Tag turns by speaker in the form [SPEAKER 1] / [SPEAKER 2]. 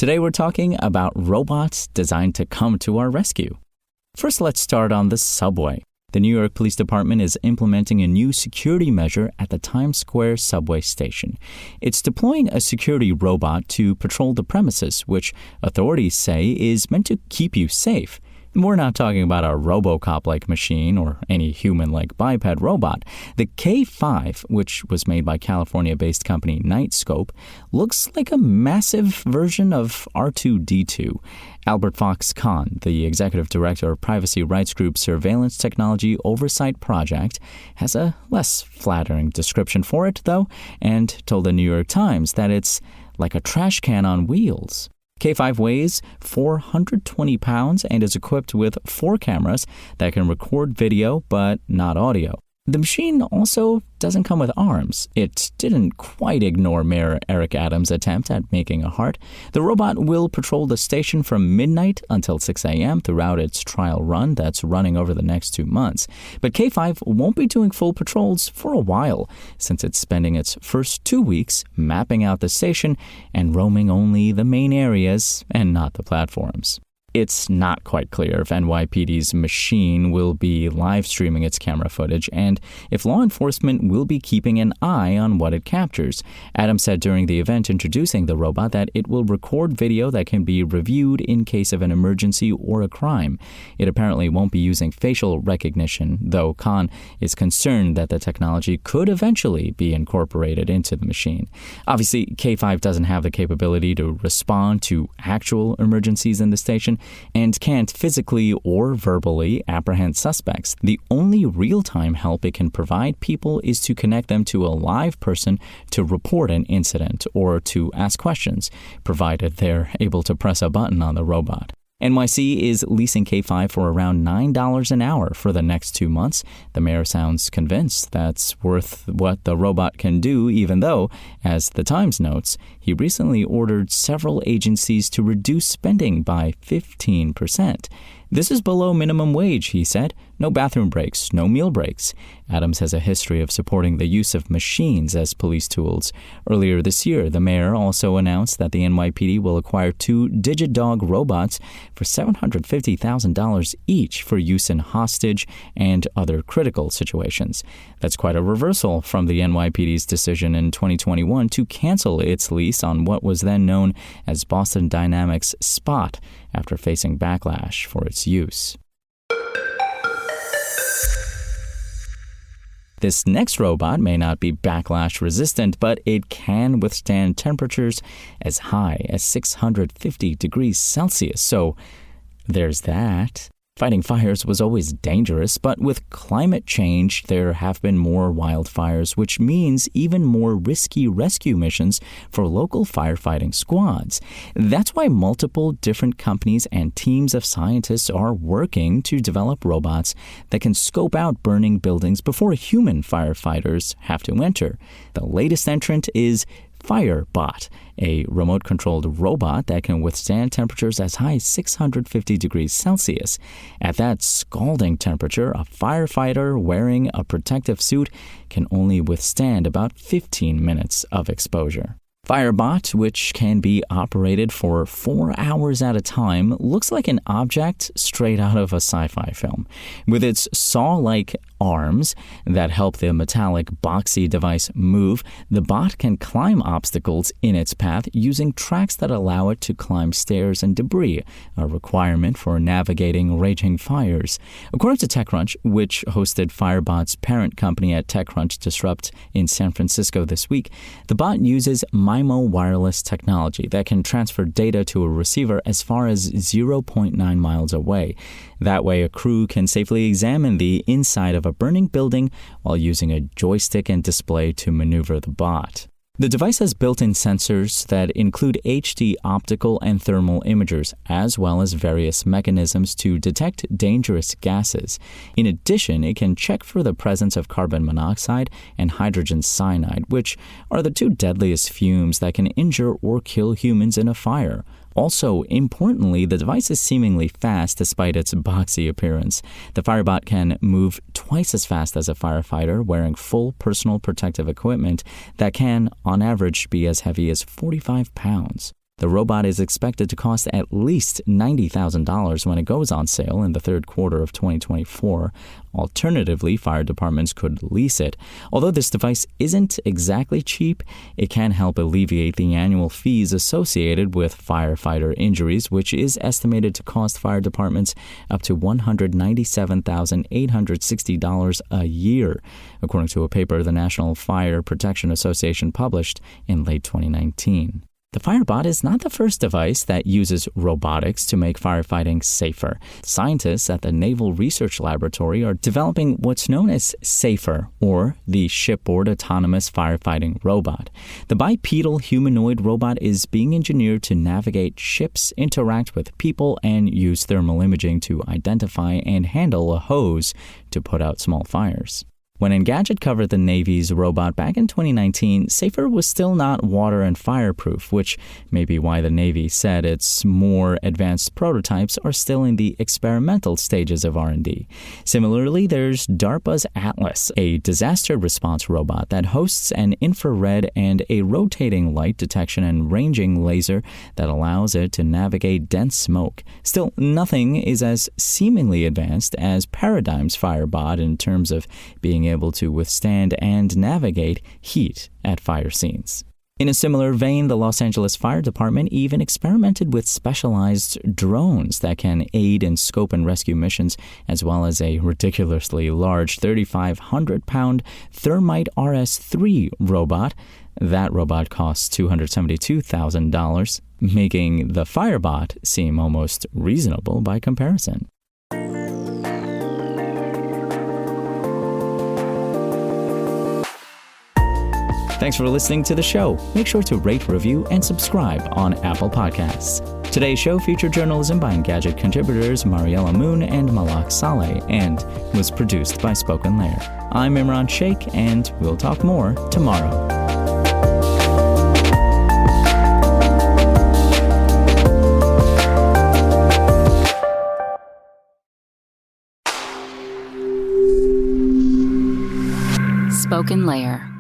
[SPEAKER 1] Today we're talking about robots designed to come to our rescue. First, let's start on the subway. The New York Police Department is implementing a new security measure at the Times Square subway station. It's deploying a security robot to patrol the premises, which authorities say is meant to keep you safe. We're not talking about a RoboCop-like machine or any human-like biped robot. The K5, which was made by California-based company Nightscope, looks like a massive version of R2-D2. Albert Fox Kahn, the executive director of privacy rights group Surveillance Technology Oversight Project, has a less flattering description for it, though, and told the New York Times that it's like a trash can on wheels. K5 weighs 420 pounds and is equipped with 4 cameras that can record video but not audio. The machine also doesn't come with arms. It didn't quite ignore Mayor Eric Adams' attempt at making a heart. The robot will patrol the station from midnight until 6 a.m. throughout its trial run that's running over the next 2 months. But K5 won't be doing full patrols for a while, since it's spending its first 2 weeks mapping out the station and roaming only the main areas and not the platforms. It's not quite clear if NYPD's machine will be live streaming its camera footage and if law enforcement will be keeping an eye on what it captures. Adams said during the event introducing the robot that it will record video that can be reviewed in case of an emergency or a crime. It apparently won't be using facial recognition, though Khan is concerned that the technology could eventually be incorporated into the machine. Obviously, K5 doesn't have the capability to respond to actual emergencies in the station, and can't physically or verbally apprehend suspects. The only real-time help it can provide people is to connect them to a live person to report an incident or to ask questions, provided they're able to press a button on the robot. NYC is leasing K5 for around $9 an hour for the next 2 months. The mayor sounds convinced that's worth what the robot can do, even though, as the Times notes, he recently ordered several agencies to reduce spending by 15%. This is below minimum wage, he said. No bathroom breaks, no meal breaks. Adams has a history of supporting the use of machines as police tools. Earlier this year, the mayor also announced that the NYPD will acquire 2 DigiDog robots for $750,000 each for use in hostage and other critical situations. That's quite a reversal from the NYPD's decision in 2021 to cancel its lease on what was then known as Boston Dynamics Spot after facing backlash for its use. This next robot may not be backlash resistant, but it can withstand temperatures as high as 650 degrees Celsius. So there's that. Fighting fires was always dangerous, but with climate change, there have been more wildfires, which means even more risky rescue missions for local firefighting squads. That's why multiple different companies and teams of scientists are working to develop robots that can scope out burning buildings before human firefighters have to enter. The latest entrant is firebot, a remote-controlled robot that can withstand temperatures as high as 650 degrees Celsius. At that scalding temperature, a firefighter wearing a protective suit can only withstand about 15 minutes of exposure. Firebot, which can be operated for 4 hours at a time, looks like an object straight out of a sci-fi film. With its saw-like arms that help the metallic boxy device move, the bot can climb obstacles in its path using tracks that allow it to climb stairs and debris, a requirement for navigating raging fires. According to TechCrunch, which hosted Firebot's parent company at TechCrunch Disrupt in San Francisco this week, the bot uses MIMO wireless technology that can transfer data to a receiver as far as 0.9 miles away. That way, a crew can safely examine the inside of a burning building while using a joystick and display to maneuver the bot. The device has built-in sensors that include HD optical and thermal imagers, as well as various mechanisms to detect dangerous gases. In addition, it can check for the presence of carbon monoxide and hydrogen cyanide, which are the 2 deadliest fumes that can injure or kill humans in a fire. Also, importantly, the device is seemingly fast despite its boxy appearance. The Firebot can move twice as fast as a firefighter wearing full personal protective equipment that can, on average, be as heavy as 45 pounds. The robot is expected to cost at least $90,000 when it goes on sale in the third quarter of 2024. Alternatively, fire departments could lease it. Although this device isn't exactly cheap, it can help alleviate the annual fees associated with firefighter injuries, which is estimated to cost fire departments up to $197,860 a year, according to a paper the National Fire Protection Association published in late 2019. The firebot is not the first device that uses robotics to make firefighting safer. Scientists at the Naval Research Laboratory are developing what's known as SAFER, or the Shipboard Autonomous Firefighting Robot. The bipedal humanoid robot is being engineered to navigate ships, interact with people, and use thermal imaging to identify and handle a hose to put out small fires. When Engadget covered the Navy's robot back in 2019, SAFER was still not water and fireproof, which may be why the Navy said its more advanced prototypes are still in the experimental stages of R&D. Similarly, there's DARPA's Atlas, a disaster response robot that hosts an infrared and a rotating light detection and ranging laser that allows it to navigate dense smoke. Still, nothing is as seemingly advanced as Paradigm's firebot in terms of being able to withstand and navigate heat at fire scenes. In a similar vein, the Los Angeles Fire Department even experimented with specialized drones that can aid in scope and rescue missions, as well as a ridiculously large 3,500-pound Thermite RS-3 robot. That robot costs $272,000, making the firebot seem almost reasonable by comparison. Thanks for listening to the show. Make sure to rate, review, and subscribe on Apple Podcasts. Today's show featured journalism by Engadget contributors Mariella Moon and Malak Saleh and was produced by Spoken Layer. I'm Imran Sheikh, and we'll talk more tomorrow.
[SPEAKER 2] Spoken Layer.